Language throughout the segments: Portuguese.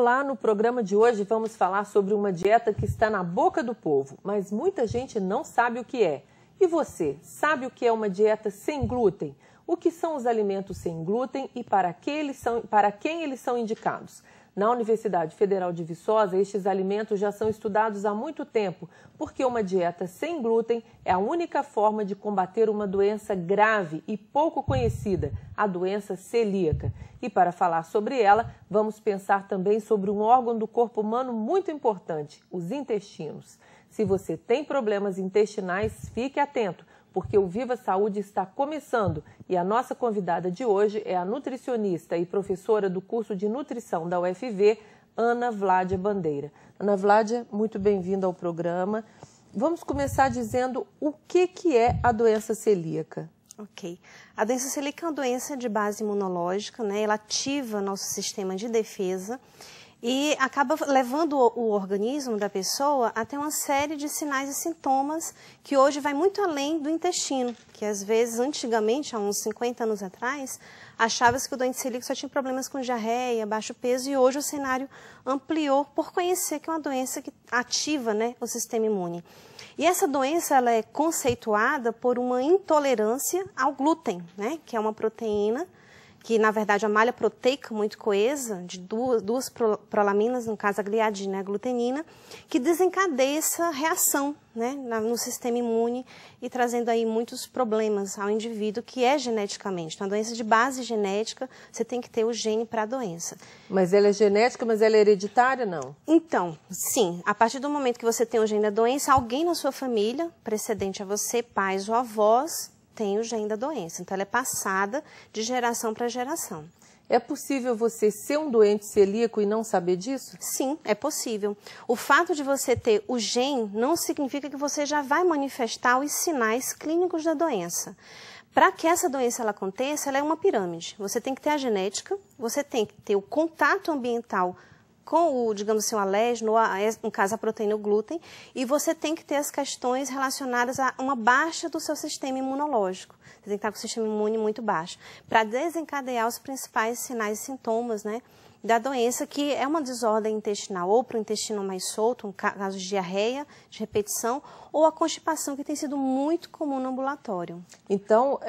Olá, no programa de hoje vamos falar sobre uma dieta que está na boca do povo, mas muita gente não sabe o que é. E você, sabe o que é uma dieta sem glúten? O que são os alimentos sem glúten e para quem eles são indicados? Na Universidade Federal de Viçosa, estes alimentos já são estudados há muito tempo, porque uma dieta sem glúten é a única forma de combater uma doença grave e pouco conhecida, a doença celíaca. E para falar sobre ela, vamos pensar também sobre um órgão do corpo humano muito importante, os intestinos. Se você tem problemas intestinais, fique atento, porque o Viva Saúde está começando e a nossa convidada de hoje é a nutricionista e professora do curso de nutrição da UFV, Ana Vládia Bandeira. Ana Vládia, muito bem-vinda ao programa. Vamos começar dizendo o que é a doença celíaca. Ok. A doença celíaca é uma doença de base imunológica, né? Ela ativa nosso sistema de defesa e acaba levando o organismo da pessoa a ter uma série de sinais e sintomas que hoje vai muito além do intestino, que às vezes, antigamente, há uns 50 anos atrás, achava-se que o doente celíaco só tinha problemas com diarreia, baixo peso, e hoje o cenário ampliou por conhecer que é uma doença que ativa, né, o sistema imune. E essa doença ela é conceituada por uma intolerância ao glúten, né, que é uma proteína que, na verdade, a malha proteica muito coesa, de duas prolaminas, no caso a gliadina e a glutenina, que desencadeia essa reação, né, no sistema imune e trazendo aí muitos problemas ao indivíduo, que é geneticamente. Então, a doença de base genética, você tem que ter o gene para a doença. Mas ela é genética, mas ela é hereditária, não? Então, sim. A partir do momento que você tem o gene da doença, alguém na sua família, precedente a você, pais ou avós, tem o gene da doença. Então, ela é passada de geração para geração. É possível você ser um doente celíaco e não saber disso? Sim, é possível. O fato de você ter o gene não significa que você já vai manifestar os sinais clínicos da doença. Para que essa doença ela aconteça, ela é uma pirâmide. Você tem que ter a genética, você tem que ter o contato ambiental com o, digamos assim, o alérgeno, ou no caso a proteína ou glúten, e você tem que ter as questões relacionadas a uma baixa do seu sistema imunológico. Você tem que estar com o sistema imune muito baixo, para desencadear os principais sinais e sintomas, né, da doença, que é uma desordem intestinal, ou para o intestino mais solto, um caso de diarreia, de repetição, ou a constipação, que tem sido muito comum no ambulatório. Então,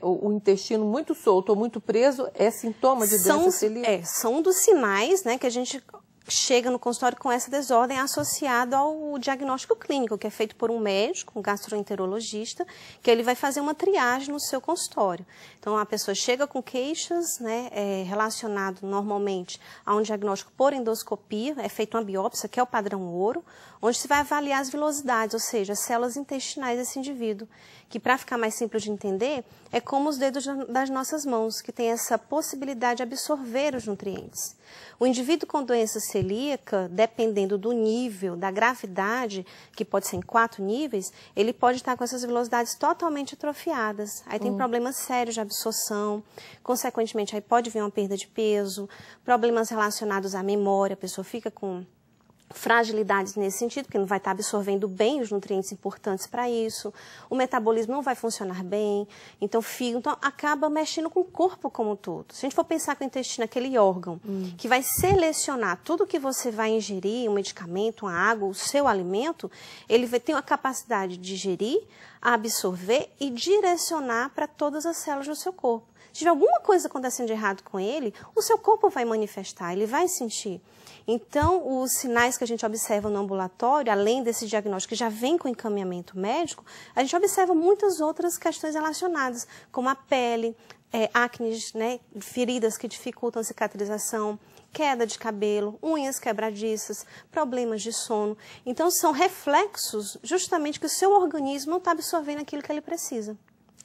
o intestino muito solto ou muito preso é sintoma de doença celíaca? São um dos sinais, né, que a gente chega no consultório com essa desordem associado ao diagnóstico clínico, que é feito por um médico, um gastroenterologista, que ele vai fazer uma triagem no seu consultório. Então, a pessoa chega com queixas, né, relacionado normalmente a um diagnóstico por endoscopia, é feita uma biópsia, que é o padrão ouro, onde se vai avaliar as vilosidades, ou seja, as células intestinais desse indivíduo, que, para ficar mais simples de entender, é como os dedos das nossas mãos, que tem essa possibilidade de absorver os nutrientes. O indivíduo com doença celíaca, dependendo do nível, da gravidade, que pode ser em 4 níveis, ele pode estar com essas velocidades totalmente atrofiadas. Aí tem problemas sérios de absorção, consequentemente aí pode vir uma perda de peso, problemas relacionados à memória, a pessoa fica com fragilidades nesse sentido, porque não vai estar absorvendo bem os nutrientes importantes para isso, o metabolismo não vai funcionar bem, então acaba mexendo com o corpo como um todo. Se a gente for pensar que o intestino é aquele órgão que vai selecionar tudo que você vai ingerir, um medicamento, uma água, o seu alimento, ele vai ter a capacidade de digerir, absorver e direcionar para todas as células do seu corpo. Se tiver alguma coisa acontecendo de errado com ele, o seu corpo vai manifestar, ele vai sentir. Então, os sinais que a gente observa no ambulatório, além desse diagnóstico que já vem com encaminhamento médico, a gente observa muitas outras questões relacionadas, como a pele, acnes, né, feridas que dificultam a cicatrização, queda de cabelo, unhas quebradiças, problemas de sono. Então, são reflexos justamente que o seu organismo não está absorvendo aquilo que ele precisa.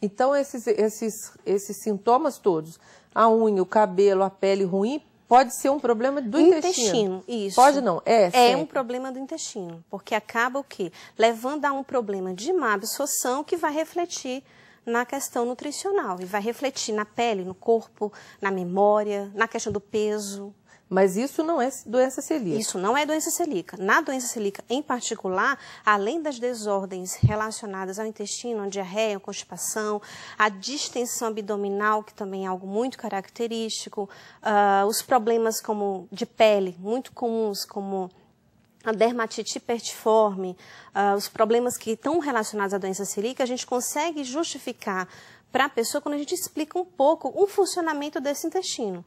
Então, esses sintomas todos, a unha, o cabelo, a pele ruim, pode ser um problema do intestino. Isso. Pode não? É um problema do intestino, porque acaba o quê? Levando a um problema de má absorção que vai refletir na questão nutricional e vai refletir na pele, no corpo, na memória, na questão do peso. Mas isso não é doença celíaca. Isso não é doença celíaca. Na doença celíaca, em particular, além das desordens relacionadas ao intestino, a diarreia, a constipação, a distensão abdominal, que também é algo muito característico, os problemas como de pele, muito comuns, como a dermatite hipertiforme, os problemas que estão relacionados à doença celíaca, a gente consegue justificar para a pessoa quando a gente explica um pouco o funcionamento desse intestino.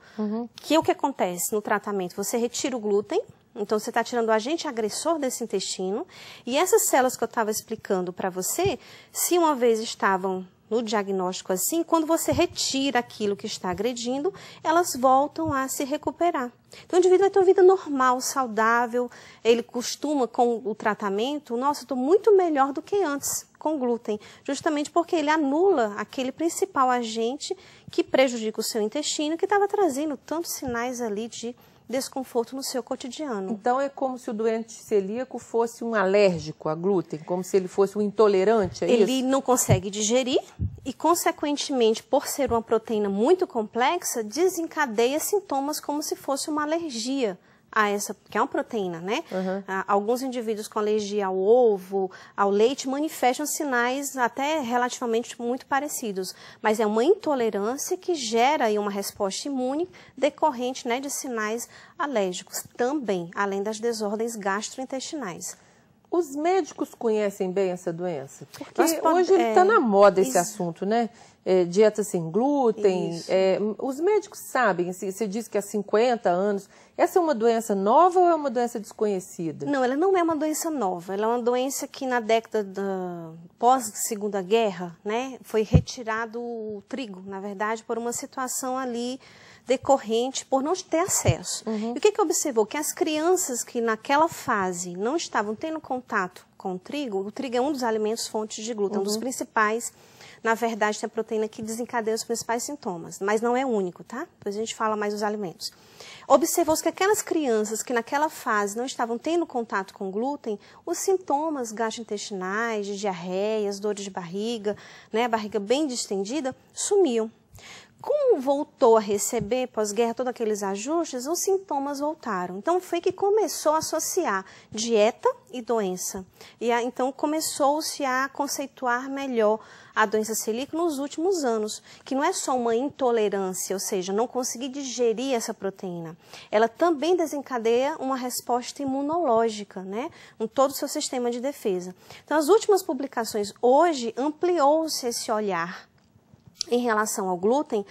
Que é o que acontece no tratamento? Você retira o glúten, então você está tirando o agente agressor desse intestino, e essas células que eu estava explicando para você, se uma vez estavam no diagnóstico assim, quando você retira aquilo que está agredindo, elas voltam a se recuperar. Então o indivíduo vai ter uma vida normal, saudável, ele costuma com o tratamento, nossa, eu estou muito melhor do que antes com glúten, justamente porque ele anula aquele principal agente que prejudica o seu intestino, que estava trazendo tantos sinais ali de desconforto no seu cotidiano. Então é como se o doente celíaco fosse um alérgico a glúten, como se ele fosse um intolerante a isso? Ele não consegue digerir e, consequentemente, por ser uma proteína muito complexa, desencadeia sintomas como se fosse uma alergia a essa, que é uma proteína, né? Alguns indivíduos com alergia ao ovo, ao leite, manifestam sinais até relativamente muito parecidos, mas é uma intolerância que gera aí uma resposta imune decorrente, né, de sinais alérgicos também, além das desordens gastrointestinais. Os médicos conhecem bem essa doença? Porque hoje está na moda esse assunto, né? Dieta sem glúten. Os médicos sabem, assim, você disse que há 50 anos. Essa é uma doença nova ou é uma doença desconhecida? Não, ela não é uma doença nova. Ela é uma doença que na década pós-Segunda Guerra, né, foi retirado o trigo, na verdade, por uma situação ali decorrente por não ter acesso. E o que observou? Que as crianças que naquela fase não estavam tendo contato com o trigo é um dos alimentos fontes de glúten, um dos principais. Na verdade, tem a proteína que desencadeia os principais sintomas, mas não é único, tá? Depois a gente fala mais dos alimentos. Observou-se que aquelas crianças que naquela fase não estavam tendo contato com glúten, os sintomas gastrointestinais, de diarreias, dores de barriga, né, a barriga bem distendida, sumiam. Como voltou a receber, pós-guerra, todos aqueles ajustes, os sintomas voltaram. Então, foi que começou a associar dieta e doença. E então, começou-se a conceituar melhor a doença celíaca nos últimos anos, que não é só uma intolerância, ou seja, não conseguir digerir essa proteína. Ela também desencadeia uma resposta imunológica, né, em todo o seu sistema de defesa. Então, as últimas publicações, hoje, ampliou-se esse olhar em relação ao glúten,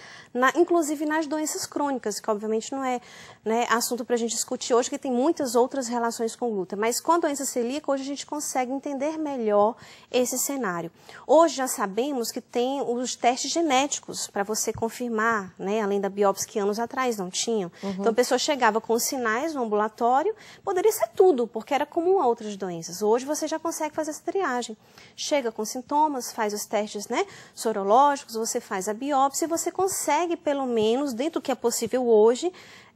inclusive nas doenças crônicas, que obviamente não é, né, assunto para a gente discutir hoje, que tem muitas outras relações com o glúten. Mas com a doença celíaca, hoje a gente consegue entender melhor esse cenário. Hoje já sabemos que tem os testes genéticos para você confirmar, né, além da biópsia que anos atrás não tinham. Então a pessoa chegava com os sinais no ambulatório, poderia ser tudo, porque era comum a outras doenças. Hoje você já consegue fazer essa triagem. Chega com sintomas, faz os testes, né, sorológicos, você faz a biópsia e você consegue, pelo menos, dentro do que é possível hoje,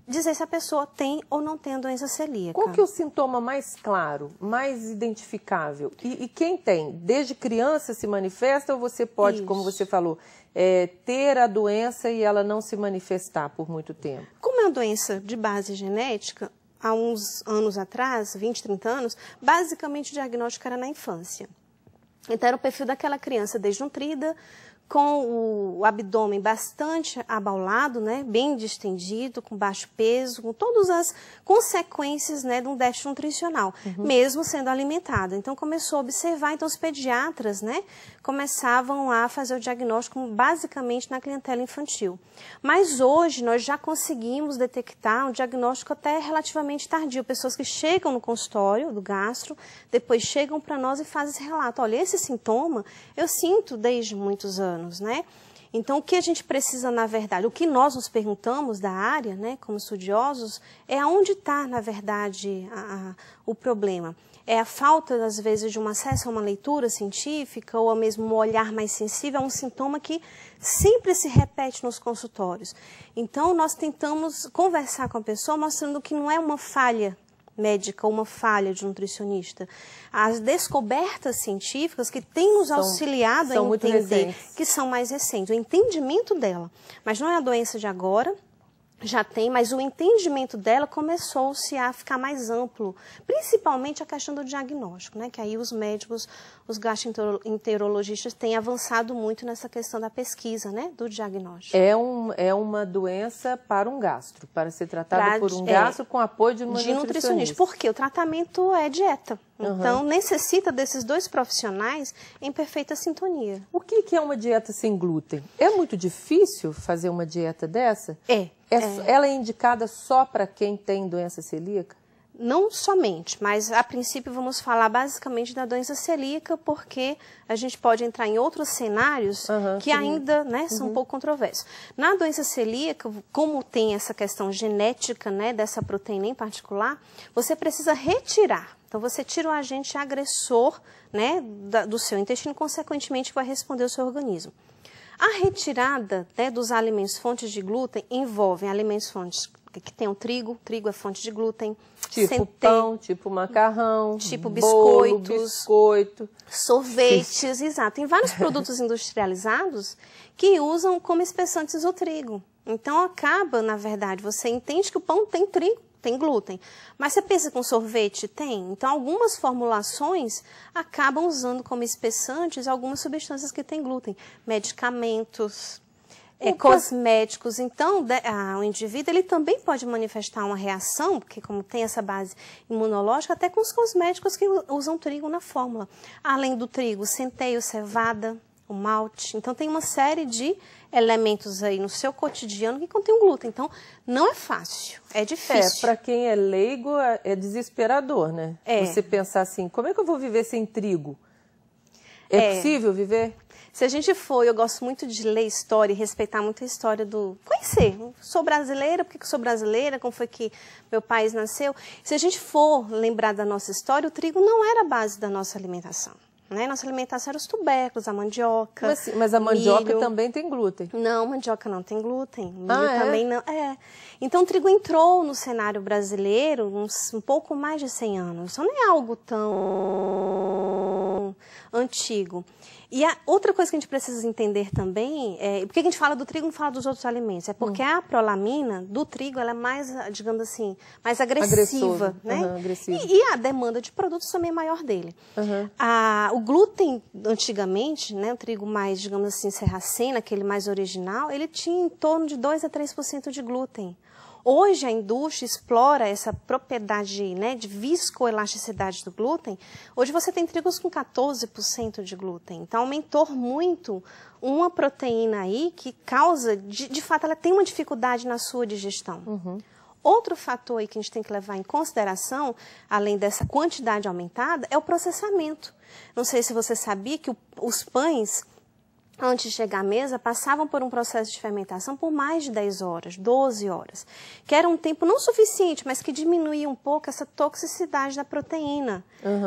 dizer se a pessoa tem ou não tem a doença celíaca. Qual que é o sintoma mais claro, mais identificável? E quem tem? Desde criança se manifesta ou você pode, como você falou, ter a doença e ela não se manifestar por muito tempo? Como é uma doença de base genética, há uns anos atrás, 20, 30 anos, basicamente o diagnóstico era na infância. Então era o perfil daquela criança desnutrida, com o abdômen bastante abaulado, né, bem distendido, com baixo peso, com todas as consequências, né, de um déficit nutricional, mesmo sendo alimentada. Então começou a observar, então os pediatras, né, começavam a fazer o diagnóstico basicamente na clientela infantil. Mas hoje nós já conseguimos detectar um diagnóstico até relativamente tardio, pessoas que chegam no consultório do gastro, depois chegam para nós e fazem esse relato. Olha, esse sintoma eu sinto desde muitos anos, né? Então, o que a gente precisa, na verdade, o que nós nos perguntamos da área, né, como estudiosos, é aonde está, na verdade, o problema. É a falta, às vezes, de um acesso a uma leitura científica ou mesmo um olhar mais sensível a um sintoma que sempre se repete nos consultórios. Então, nós tentamos conversar com a pessoa mostrando que não é uma falha médica ou uma falha de nutricionista. As descobertas científicas que têm nos auxiliado a entender, que são mais recentes, o entendimento dela. Mas não é a doença de agora, Já tem, mas o entendimento dela começou-se a ficar mais amplo, principalmente a questão do diagnóstico, né? Que aí os médicos, os gastroenterologistas têm avançado muito nessa questão da pesquisa, né? Do diagnóstico. É uma doença para um gastro, para ser tratada por um gastro com apoio de uma nutricionista. Porque o tratamento é dieta. Então, necessita desses dois profissionais em perfeita sintonia. O que é uma dieta sem glúten? É muito difícil fazer uma dieta dessa? Ela é indicada só para quem tem doença celíaca? Não somente, mas a princípio vamos falar basicamente da doença celíaca, porque a gente pode entrar em outros cenários que ainda, né, são um pouco controversos. Na doença celíaca, como tem essa questão genética, né, dessa proteína em particular, você precisa retirar. Então, você tira o agente agressor, né, do seu intestino, consequentemente vai responder ao seu organismo. A retirada, né, dos alimentos fontes de glúten envolvem alimentos fontes que tem o trigo é fonte de glúten. Tipo pão, tipo macarrão, tipo bolo, biscoitos, biscoito, sorvetes, exato. Tem vários produtos industrializados que usam como espessantes o trigo. Então, acaba, na verdade, você entende que o pão tem trigo, tem glúten. Mas você pensa que um sorvete tem? Então, algumas formulações acabam usando como espessantes algumas substâncias que têm glúten. Medicamentos, cosméticos. Então, o indivíduo ele também pode manifestar uma reação, porque como tem essa base imunológica, até com os cosméticos que usam trigo na fórmula. Além do trigo, centeio, cevada, o malte. Então, tem uma série de elementos aí no seu cotidiano que contém glúten. Então, não é fácil, é difícil. Para quem é leigo, é desesperador, né? Você pensar assim, como é que eu vou viver sem trigo? É possível viver? Se a gente for, eu gosto muito de ler história e respeitar muito a história conhecer. Sou brasileira, por que sou brasileira? Como foi que meu país nasceu? Se a gente for lembrar da nossa história, o trigo não era a base da nossa alimentação. Né? Nossa alimentação era os tubérculos, a mandioca. Mas a mandioca milho. Também tem glúten. Não, mandioca não tem glúten. Milho também não. Então o trigo entrou no cenário brasileiro um pouco mais de 100 anos. Então não é algo tão antigo. E a outra coisa que a gente precisa entender também por que a gente fala do trigo e não fala dos outros alimentos? É porque a prolamina do trigo ela é mais, digamos assim, mais agressiva, né? Agressiva. E a demanda de produtos também é maior dele. O glúten, antigamente, né, o trigo mais, digamos assim, serracena, aquele mais original, ele tinha em torno de 2 a 3% de glúten. Hoje a indústria explora essa propriedade, né, de viscoelasticidade do glúten. Hoje você tem trigos com 14% de glúten. Então aumentou muito uma proteína aí que causa, de fato, ela tem uma dificuldade na sua digestão. Outro fator aí que a gente tem que levar em consideração, além dessa quantidade aumentada, é o processamento. Não sei se você sabia que os pães, antes de chegar à mesa, passavam por um processo de fermentação por mais de 10 horas, 12 horas, que era um tempo não suficiente, mas que diminuía um pouco essa toxicidade da proteína.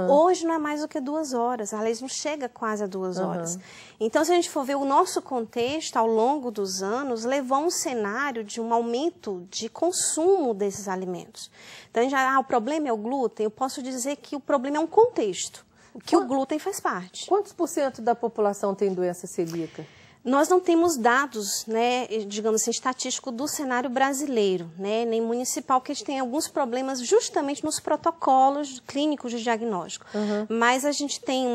Hoje não é mais do que 2 horas, aliás, não chega quase a 2 horas. Então, se a gente for ver o nosso contexto, ao longo dos anos, levou a um cenário de um aumento de consumo desses alimentos. Então, o problema é o glúten, eu posso dizer que o problema é um contexto. Que o glúten faz parte. Quantos % da população tem doença celíaca? Nós não temos dados, né, digamos assim, estatísticos do cenário brasileiro, né, nem municipal, porque a gente tem alguns problemas justamente nos protocolos clínicos de diagnóstico. Mas a gente tem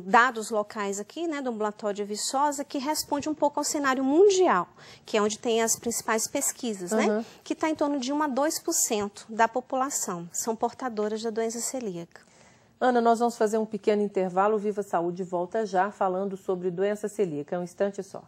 dados locais aqui, né, do ambulatório de Viçosa, que responde um pouco ao cenário mundial, que é onde tem as principais pesquisas, né, que está em torno de 1 a 2% da população são portadoras da doença celíaca. Ana, nós vamos fazer um pequeno intervalo. Viva Saúde volta já falando sobre doença celíaca. É um instante só.